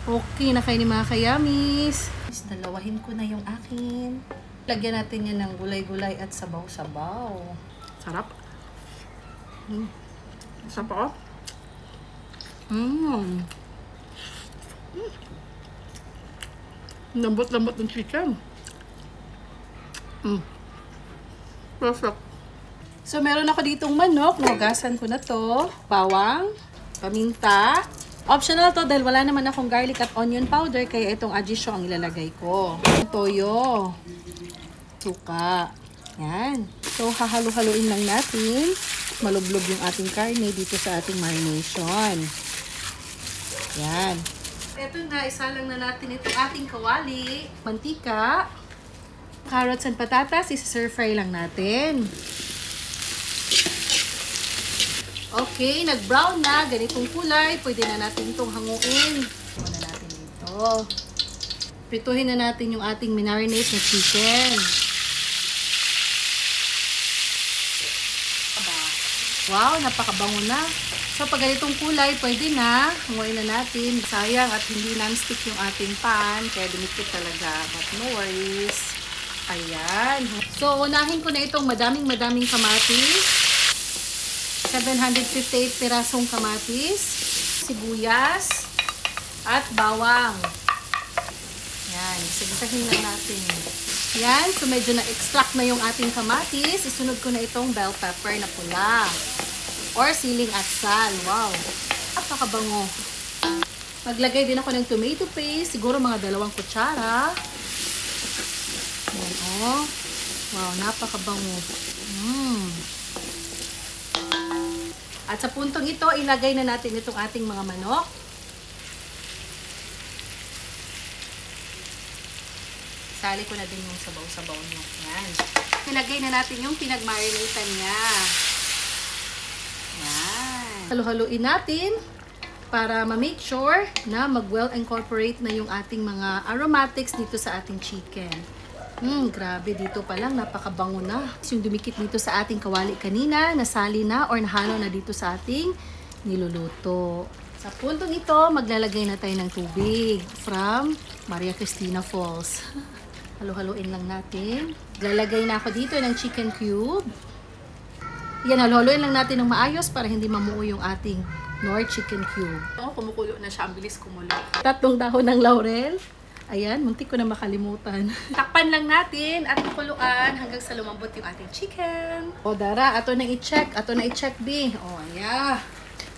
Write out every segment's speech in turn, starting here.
Okay na kayo ni mga kayamis. Dalawahin ko na yung akin. Lagyan natin yan ng gulay-gulay at sabaw-sabaw. Sarap. Sarap ako. Lambot-lambot ng chicken. Perfect. So, meron ako ditong manok. Nugasan ko na to. Bawang, paminta. Optional to dahil wala naman akong garlic at onion powder. Kaya itong ajisyo ang ilalagay ko. Toyo. Suka. Yan. So, hahalo-haloin lang natin. Malublog yung ating karne dito sa ating marination. Yan. Ito na, isalang na natin itong ating kawali. Mantika. Carrots and patatas, isa-stir fry lang natin. Okay, nag-brown na, ganitong kulay. Pwede na natin itong hanguin. Muna natin dito. Prituhin na natin yung ating minarinate na chicken. Wow, napakabango na. So, pag ganitong kulay, pwede na. Hanguin na natin. Sayang at hindi non-stick yung ating pan. Kaya dumikit talaga. But no worries. Ayan. So, unahin ko na itong madaming kamatis. 758 pirasong kamatis, sibuyas, at bawang. Yan, isasahin lang natin. Yan, so medyo na-extract na yung ating kamatis. Isunod ko na itong bell pepper na pula. Or siling atsal. Wow, napakabango. Maglagay din ako ng tomato paste, siguro mga 2 kutsara. Yan, oh. Wow, napakabango. At sa puntong ito, ilagay na natin itong ating mga manok. Sali ko na din yung sabaw-sabaw niya. Yan. Ilagay na natin yung pinag-marinatan niya. Yan. Halo-haloin natin para ma-make sure na mag-well incorporate na yung ating mga aromatics dito sa ating chicken. Grabe, dito pa lang napakabango na. Yung dumikit dito sa ating kawali kanina, nasali na or nahalo na dito sa ating niluluto. Sa puntong ito, maglalagay na tayo ng tubig from Maria Cristina Falls. Halo-haloin lang natin. Lalagay na ako dito ng chicken cube. Yan, halo-haloin lang natin ng maayos para hindi mamuo yung ating Knorr chicken cube. Oh, kumukulo na siya. Ang bilis kumulo. 3 dahon ng laurel. Ayan, muntik ko na makalimutan. Takpan lang natin at makuluan hanggang sa lumambot yung ating chicken. O, dara, ato na i-check. Ato na i-check, B. O, yeah.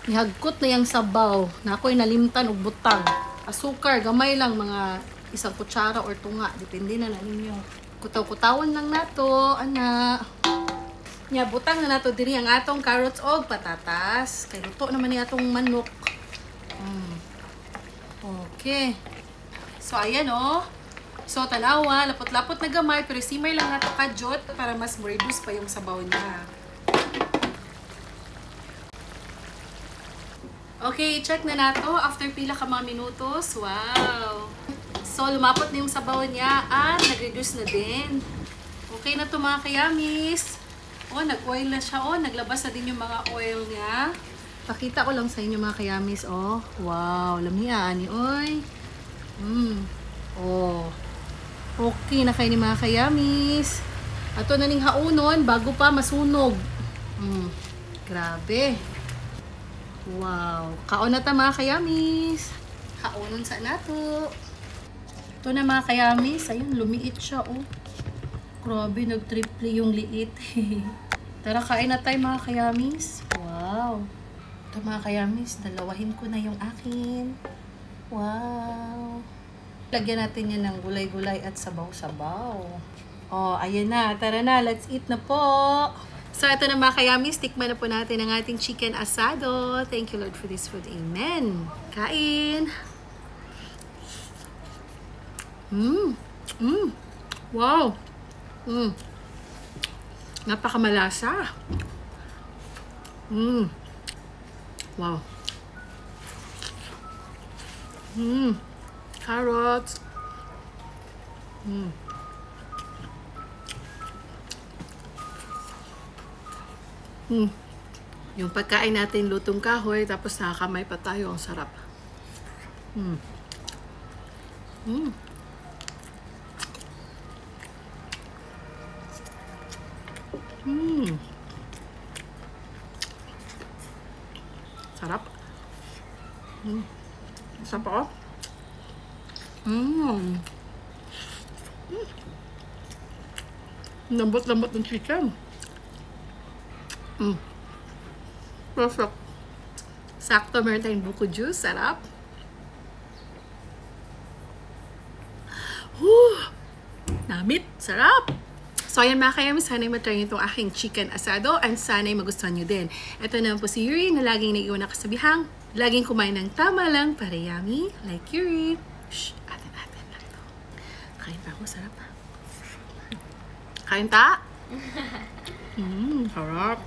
Ihagkot na yung sabaw. Na ako'y nalimtan o butang. Asukar, gamay lang, mga 1 kutsara or tunga. Depende na ninyo. Kutaw-kutawan lang nato, anak. Nya, butang na nato diri ang atong carrots o patatas. Kay luto naman ni atong manok. Okay. So, ayan o. So, tanawa, lapot-lapot na gamay, pero simmer lang nato kajot para mas reduce pa yung sabaw niya. Okay, check na nato after pila ka mga minutos. Wow! So, lumapot na yung sabaw niya at nag-reduce na din. Okay na to mga kayamis. Oh, nag-oil na siya. Oh, naglabas na din yung mga oil niya. Pakita ko lang sa inyo mga kayamis. Oh, wow! Lamian ni oy. Oh. Okay na kayo ni mga kayamis. Ato na ning haunon bago pa masunog. Grabe. Wow. Kaon na ta mga kayamis. Haunon sa nato. Ito na mga kayamis. Ayun, lumiit siya oh. Grabe, nag-triple yung liit. Tara, kain na tayo mga kayamis. Wow. Ito mga kayamis, dalawahin ko na yung akin. Wow. Lagyan natin yan ng gulay-gulay at sabaw-sabaw. Oh, ayan na. Tara na, let's eat na po. So, ito na mga kayamis. Tikman na po natin ang ating chicken asado. Thank you, Lord, for this food. Amen. Kain. Wow. Napakamalasa. Wow. Carrots. Yung pagkain natin lutong kahoy, tapos nakakamay pa tayo. Ang sarap. Mm. Mm. Sarap. Mm. Sarap ako. Mm. Mm. Lambot-lambot ng chicken. Mm. Perfect. Sakto, meron tayong buko juice. Sarap. Whew! Namit. Sarap. So, ayan mga kayami, sana'y matry itong aking chicken asado and sana'y magustuhan nyo din. Ito naman po si Yuri na laging naiiwan na kasabihang, laging kumain ng tama lang para yummy like Yuri. Shh! Atin lang ito. Kain pa ako. Sarap. Kain ta? Sarap.